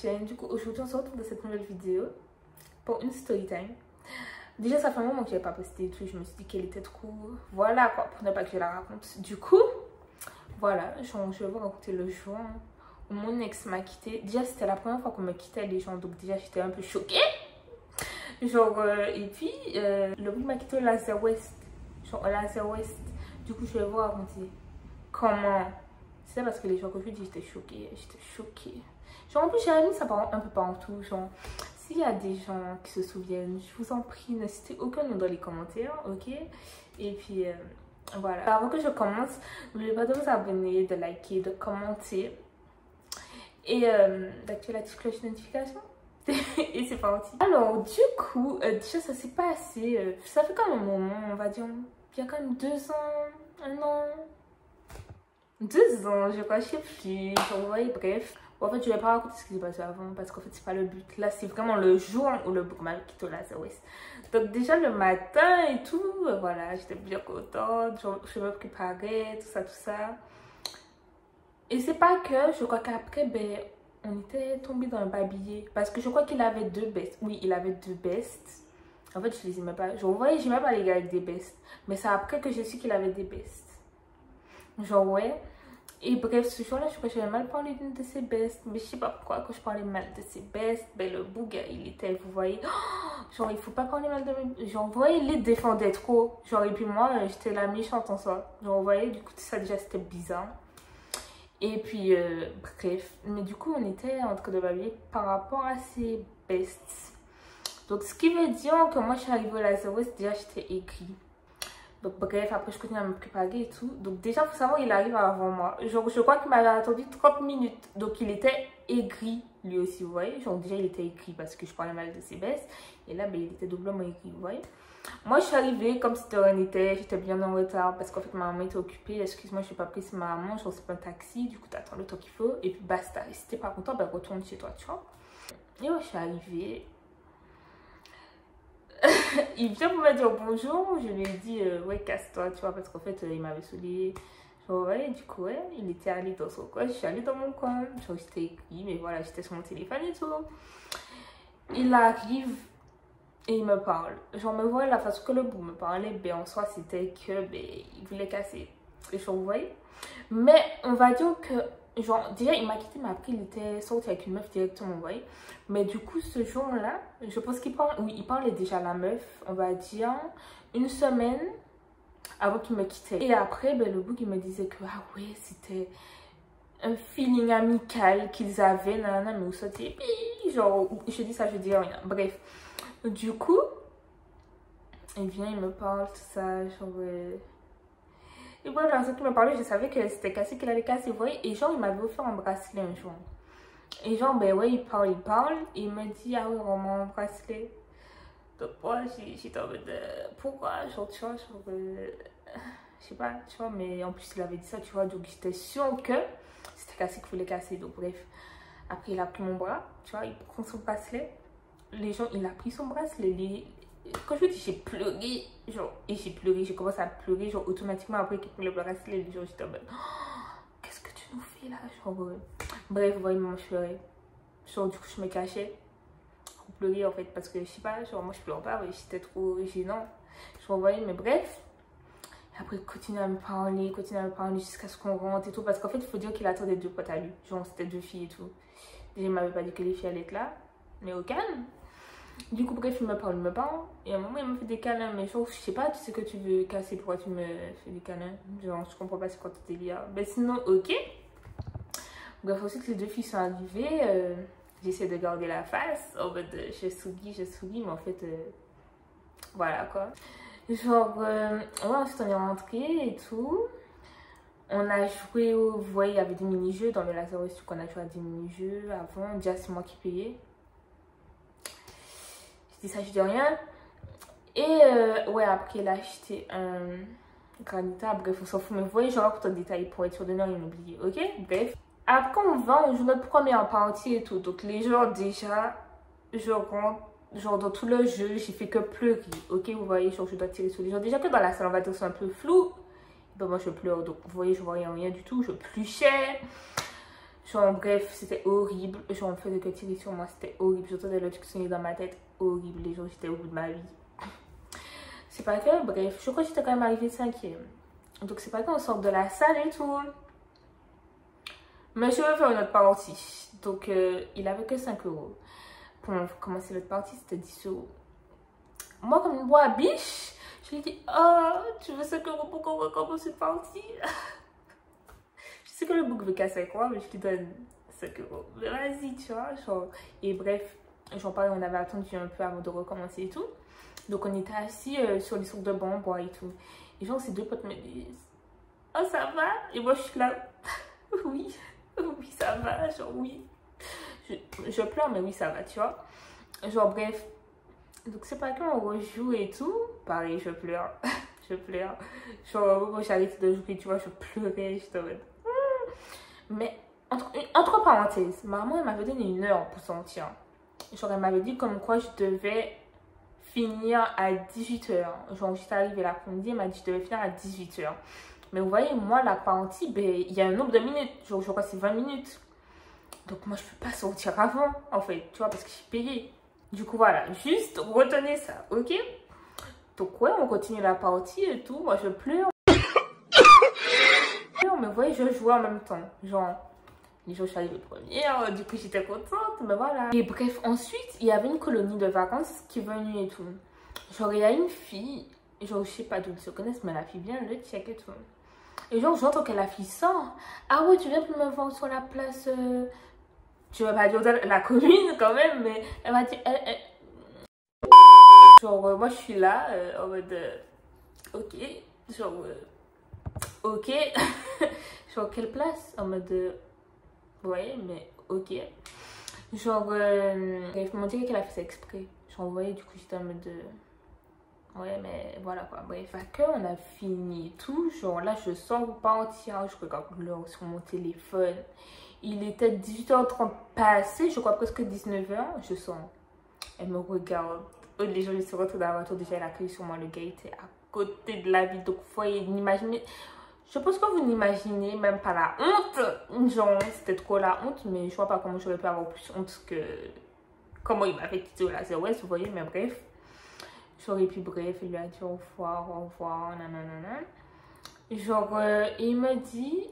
chaîne. Du coup, aujourd'hui, on se retrouve dans cette nouvelle vidéo pour une story time. Déjà, ça fait un moment que je n'avais pas posté et tout. Je me suis dit qu'elle était trop... Voilà quoi, pour ne pas que je la raconte. Du coup, voilà, je vais vous raconter le jour où mon ex m'a quitté. Déjà, c'était la première fois qu'on me quittait les gens. Donc déjà, j'étais un peu choquée. Genre, et puis, le bout m'a quitté au Laser West. Genre, au Laser West. Du coup, je vais vous raconter comment... C'est parce que les gens que je dis, j'étais choquée. J'étais choquée. Genre, en plus, j'ai mis ça un peu partout. Genre, s'il y a des gens qui se souviennent, je vous en prie, ne citez aucun nom dans les commentaires, ok? Et puis, voilà. Alors, avant que je commence, n'oubliez pas de vous abonner, de liker, de commenter. Et d'activer la petite cloche de notification. Et c'est parti. Alors, du coup, déjà, ça s'est passé. Ça fait quand même un moment, on va dire. Il y a quand même 2 ans, 1 an. 2 ans, je crois, je sais plus. Genre, ouais, bref. En fait, je vais pas raconter ce qui s'est passé avant parce qu'en fait, c'est pas le but. Là, c'est vraiment le jour où le book m'a quitté au Laser West. Donc, déjà le matin et tout, voilà, j'étais bien contente. Je me préparais, tout ça. Et c'est pas que, je crois qu'après, ben, on était tombé dans un babillet. Parce que je crois qu'il avait 2 bests. Oui, il avait 2 bests. En fait, je les aimais pas. Genre, vous voyez, j'aimais pas les gars avec des bests. Mais c'est après que j'ai su qu'il avait des bests. Genre, ouais. Et bref, ce jour-là, je crois que j'avais mal parlé d'une de ses bestes. Mais je sais pas pourquoi, quand je parlais mal de ses bestes, ben le bouga, il était, vous voyez. Genre, il faut pas parler mal de mes... Genre, vous voyez, il les défendait trop. Genre, et puis moi, j'étais la méchante en soi. Genre, vous voyez, du coup, ça déjà, c'était bizarre. Et puis, bref. Mais du coup, on était en train de bailler par rapport à ses bestes. Donc, ce qui veut dire que moi, je suis arrivée au Laser West, déjà, j'étais aigrie. Donc bref, après je continue à me préparer et tout. Donc déjà, il faut savoir, il arrive avant moi. Genre, je crois qu'il m'avait attendu 30 minutes. Donc il était aigri lui aussi, vous voyez. Genre déjà, il était aigri parce que je parlais mal de ses bestes. Et là, ben, il était doublement aigri, vous voyez. Moi, je suis arrivée comme si de rien n'était. J'étais bien en retard parce qu'en fait, ma maman était occupée. Excuse-moi, je n'ai pas pris ma maman. Genre, c'est pas un taxi. Du coup, t'attends le temps qu'il faut. Et puis basta. Et si t'es pas content, ben retourne chez toi, tu vois. Et moi, je suis arrivée. Il vient pour me dire bonjour, je lui ai dit ouais, casse-toi, tu vois, parce qu'en fait il m'avait saoulé. Genre, ouais, du coup, ouais, il était allé dans son coin, je suis allée dans mon coin, genre j'étais écrit, mais voilà, j'étais sur mon téléphone et tout. Il arrive et il me parle. Genre, me voit la façon que le bout me parlait, ben en soi c'était que ben il voulait casser. Et genre, vous voyez. Mais on va dire que genre, déjà, il m'a quitté, mais après, il était sorti avec une meuf directement, vous voyez. Mais du coup, ce jour-là, je pense qu'il parle, oui, il parlait déjà à la meuf, on va dire, 1 semaine avant qu'il me quittait. Et après, ben, le bout, il me disait que, ah ouais, c'était un feeling amical qu'ils avaient, nanana, mais où c'était, genre, je dis ça, je dis rien. Bref, du coup, il vient, il me parle, tout ça, genre... Et voilà, dans ce qu'il me parlait, je savais que c'était cassé, qu'il allait casser, vous voyez. Et genre, il m'avait offert un bracelet un jour. Et genre, ben ouais, il parle. Et il me dit, ah oui, vraiment, un bracelet. Donc moi, j'étais en mode, pourquoi? Genre, tu vois, genre, je sais pas, tu vois. Mais en plus, il avait dit ça, tu vois. Donc j'étais sûre que c'était cassé, qu'il voulait casser. Donc bref, après, il a pris mon bras, tu vois, il prend son bracelet. Les gens, il a pris son bracelet. Quand je vous dis j'ai pleuré, genre, et j'ai pleuré, j'ai commencé à pleurer, genre, automatiquement après qu'il prend le bracelet, genre, j'étais en mode, oh, qu'est-ce que tu nous fais là, genre, bref, vous voyez, moi, je pleurais, genre, du coup, je me cachais pour pleurer, en fait, parce que, je sais pas, genre, moi, je pleure pas, j'étais trop gênant, je vous voyez, mais bref, et après, il continue à me parler jusqu'à ce qu'on rentre et tout, parce qu'en fait, il faut dire qu'il attendait 2 potes à lui, genre, c'était 2 filles et tout, déjà, il m'avait pas dit que les filles allaient être là, mais au calme. Du coup, bref, il me parle. Et à un moment, il me fait des câlins. Mais genre, je sais pas, tu sais que tu veux casser, pourquoi tu me fais des câlins? Genre, je comprends pas c'est quoi ton délire. Mais sinon, ok. Bref, ensuite, les 2 filles sont arrivées. J'essaie de garder la face. En mode, je souris, mais en fait, voilà quoi. Genre, ouais, ensuite, on est rentré et tout. On a joué au. Vous voyez, il y avait des mini-jeux dans le Laser West qu'on a joué à des mini-jeux avant. Déjà, c'est moi qui payais. Je dis ça, je dis rien. Et ouais, après, il a acheté un granita. Bref, on s'en fout. Mais vous voyez, je raconte en détail pour être sûr de ne rien oublier. Ok? Bref. Après, on joue notre première partie et tout. Donc, les gens, déjà, je rentre. Genre, dans tout le jeu, j'ai fait que pleurer. Ok? Vous voyez, genre, je dois tirer sur les gens. Déjà que dans la salle, on va dire c'est un peu flou. Ben, moi, je pleure. Donc, vous voyez, je voyais rien du tout. Je pluchais. Genre, bref, c'était horrible. Genre, on faisait que tirer sur moi, c'était horrible. J'entendais le truc sonner dans ma tête, horrible. Les gens, j'étais au bout de ma vie. C'est pas que, bref, je crois que j'étais quand même arrivée 5e. Donc, c'est pas qu'on sort de la salle et tout. Mais je vais faire une autre partie. Donc, il avait que 5 euros. Pour commencer l'autre partie, c'était 10 euros. Moi, comme une boîte biche, je lui ai dit, oh, tu veux 5 euros pour qu'on recommence cette partie? Je sais que le bouc veut casser quoi, mais je lui donne 5 euros. Mais vas-y, tu vois. Genre. Et bref, j'en parlais, on avait attendu un peu avant de recommencer et tout. Donc, on était assis sur les sortes de bancs en bois et tout. Et genre, ces deux potes me disent, oh, ça va? Et moi, je suis là, oui, oui, ça va. Genre, oui. Je pleure, mais oui, ça va, tu vois. Genre, bref. Donc, c'est pas qu'on rejoue et tout. Pareil, je pleure. Je pleure. Genre, moi, j'ai arrêté de jouer, tu vois, je pleurais. J'étais en mode... Mais, entre parenthèses, maman, elle m'avait donné 1 heure pour sortir. Genre, elle m'avait dit comme quoi je devais finir à 18h. Genre, j'étais arrivée l'après-midi, elle m'a dit que je devais finir à 18h. Mais vous voyez, moi, la partie, ben, il y a un nombre de minutes. Genre, je crois que c'est 20 minutes. Donc, moi, je peux pas sortir avant, en fait, tu vois, parce que j'ai payé. Du coup, voilà, juste retenez ça, ok? Donc, ouais, on continue la partie et tout. Moi, je pleure. Mais vous voyez, je jouais en même temps. Genre, les jours, je suis arrivée première, du coup, j'étais contente, mais voilà. Et bref, ensuite, il y avait une colonie de vacances qui est venue et tout. Genre, il y a une fille, genre, je sais pas d'où ils se connaissent, mais la fille vient le check et tout. Et genre, j'entends que la fille sort. Ah ouais, tu viens pour me voir sur la place... Je vais pas dire la commune quand même, mais elle m'a dit... Genre, moi, je suis là, en mode... ok, genre... ok. Genre, quelle place? En mode... ouais, mais ok. Genre, bref, on dirait qu'elle a fait ça exprès. Genre, vous voyez, du coup, j'étais en mode... ouais, mais voilà quoi. Bref, à que on a fini tout. Genre, là, je sors pour partir. Je regarde l'heure sur mon téléphone. Il était 18h30 passé, je crois presque 19h. Je sens. Elle me regarde. Les gens, ils se retrouvent dans la voiture. Déjà, elle a crié sur moi. Le gars était à côté de la vie. Donc, vous voyez, imaginez. Je pense que vous n'imaginez même pas la honte. Genre, c'était trop la honte. Mais je vois pas comment j'aurais pu avoir plus honte que comment il m'avait quitté au Laser West. Vous voyez, mais bref. Genre, et puis bref, il lui a dit au revoir, nanana. Genre, il me dit.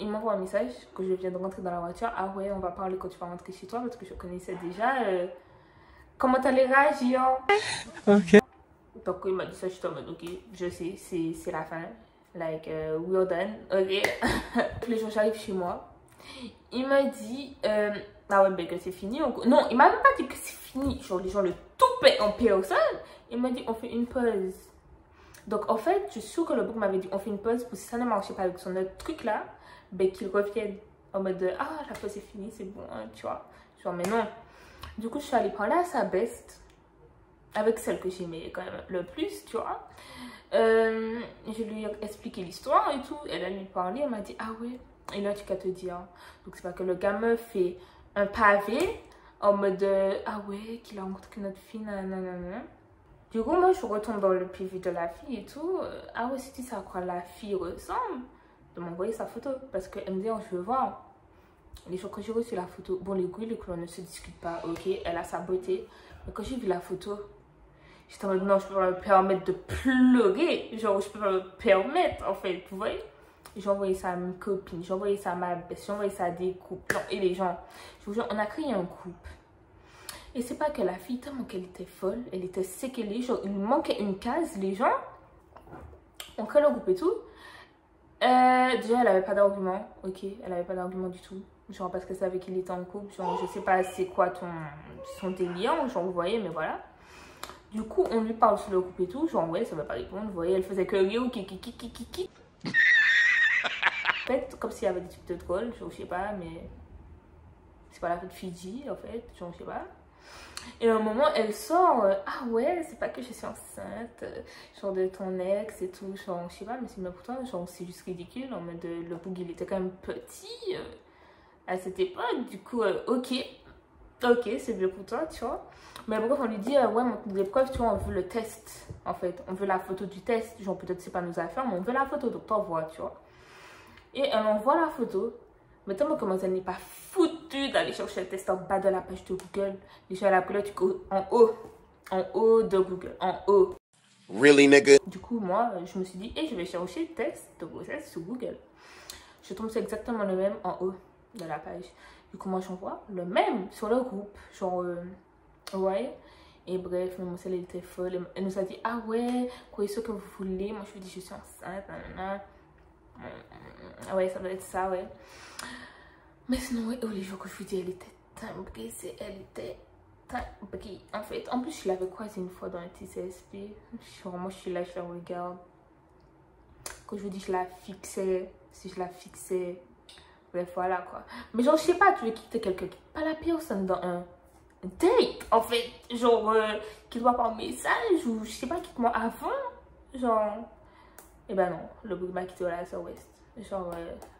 Il m'envoie un message que je viens de rentrer dans la voiture. Ah ouais, on va parler quand tu vas rentrer chez toi parce que je connaissais déjà. Comment t'allais réagir? Ok. Donc il m'a dit ça, je suis en mode ok, je sais, c'est la fin. Like, we're done, ok. Tous les jours, j'arrive chez moi. Il m'a dit, ah ouais, ben que c'est fini. Non, il m'a même pas dit que c'est fini. Genre, les gens le toupaient en personne. Il m'a dit, on fait une pause. Donc en fait, je suis sûre que le bouc m'avait dit, on fait une pause pour si ça ne marchait pas avec son autre truc là. Ben, qu'il revienne en mode de, ah, la fois c'est fini, c'est bon, hein, tu vois. Genre, mais non. Du coup, je suis allée parler à sa best, avec celle que j'aimais quand même le plus, tu vois. Je lui ai expliqué l'histoire et tout. Elle a lui parlé, elle m'a dit, ah ouais. Et là, tu qu'à te dire. Donc, c'est pas que le gars me fait un pavé en mode de, ah ouais, qu'il a rencontré notre fille, nanana. Du coup, moi, je retourne dans le PV de la fille et tout. Ah ouais, si tu sais à quoi la fille ressemble, de m'envoyer sa photo parce qu'elle me dit, oh, je veux voir. Les jours que j'ai reçu la photo, bon, les goûts et les couleurs ne se discutent pas, ok, elle a sa beauté. Mais quand j'ai vu la photo, j'étais en mode, non, je peux pas me permettre de pleurer. Genre, je peux pas me permettre, en fait, vous voyez. J'ai envoyé ça à mes copines, j'ai envoyé ça à ma bête, j'ai envoyé ça à des groupes. Non, et les gens, je vous jure, on a créé un groupe. Et c'est pas que la fille, tellement qu'elle était folle, elle était séquelée, genre, il manquait une case, les gens. On crée le groupe et tout. Déjà, elle avait pas d'argument, ok, elle avait pas d'argument du tout. Genre, parce qu'elle savait qu'il était en couple, genre, je sais pas c'est quoi son délire, genre, vous voyez, mais voilà. Du coup, on lui parle sur le groupe et tout, genre, ouais, ça va pas répondre, vous voyez, elle faisait que rire, kiki. En fait, comme s'il y avait des trucs de drôle, genre, je sais pas, mais c'est pas la fête Fidji, en fait, genre, je sais pas. Et à un moment, elle sort, ah ouais, c'est pas que je suis enceinte, genre de ton ex et tout, genre, je sais pas, mais c'est bien pour toi, genre, c'est juste ridicule, en mode, le boug, il était quand même petit à cette époque, du coup, ok, c'est bien pour toi, tu vois. Mais bref, on lui dit, ouais, montre des preuves, tu vois, on veut le test, en fait, on veut la photo du test, genre, peut-être c'est pas nos affaires, mais on veut la photo, donc t'envoies, tu vois. Et elle envoie la photo, Mais tellement comment elle n'est pas foutue d'aller chercher le test en bas de la page de Google. Déjà, après là, tu go en haut de Google, en haut. Really, nigga? Du coup, moi, je me suis dit, je vais chercher le test de grossesse sur Google. Je tombe sur exactement le même en haut de la page. Du coup, moi, j'envoie le même sur le groupe. Genre, ouais. Et bref, maman, elle était folle. Elle nous a dit, ah ouais, quoi est-ce que vous voulez? Moi, je lui ai dit, je suis enceinte. Ouais, ça doit être ça, ouais. Mais sinon, ouais, les jours que je vous dis, elle était timbrée. Elle était timbrée. En fait, en plus, je l'avais croisée une fois dans un TCSP. Moi, je suis là, je la regarde. Quand je vous dis, je la fixais. Si je la fixais. Bref, voilà quoi. Mais genre, je sais pas, tu veux quitter quelqu'un qui pas la personne dans un date, en fait. Genre, qui doit par message ou je sais pas, quitte-moi avant. Genre, et ben non, le bruit m'a quitté à la West. Genre,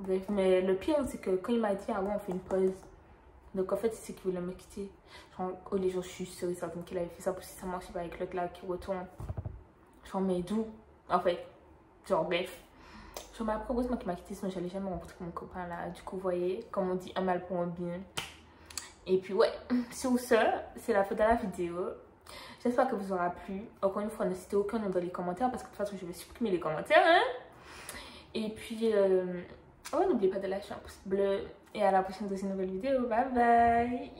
bref, mais le pire, c'est que quand il m'a dit, ah ouais, on fait une pause. Donc en fait, c'est qu'il voulait me quitter. Genre, oh les gens, je suis sûre et certaine qu'il avait fait ça parce que ça marchait pas avec l'autre là qui retourne. Genre, mais d'où? En fait, genre, bref. Genre, mais après, heureusement qu'il m'a quitté, sinon j'allais jamais rencontrer mon copain là. Du coup, vous voyez, comme on dit, un mal pour un bien. Et puis, ouais, sur ce, c'est la fin de la vidéo. J'espère que vous aura plu. Encore une fois, ne citez aucun nom dans les commentaires parce que de toute façon, je vais supprimer les commentaires. Hein? Et puis, ouais, n'oubliez pas de lâcher un pouce bleu. Et à la prochaine dans une nouvelle vidéo. Bye bye!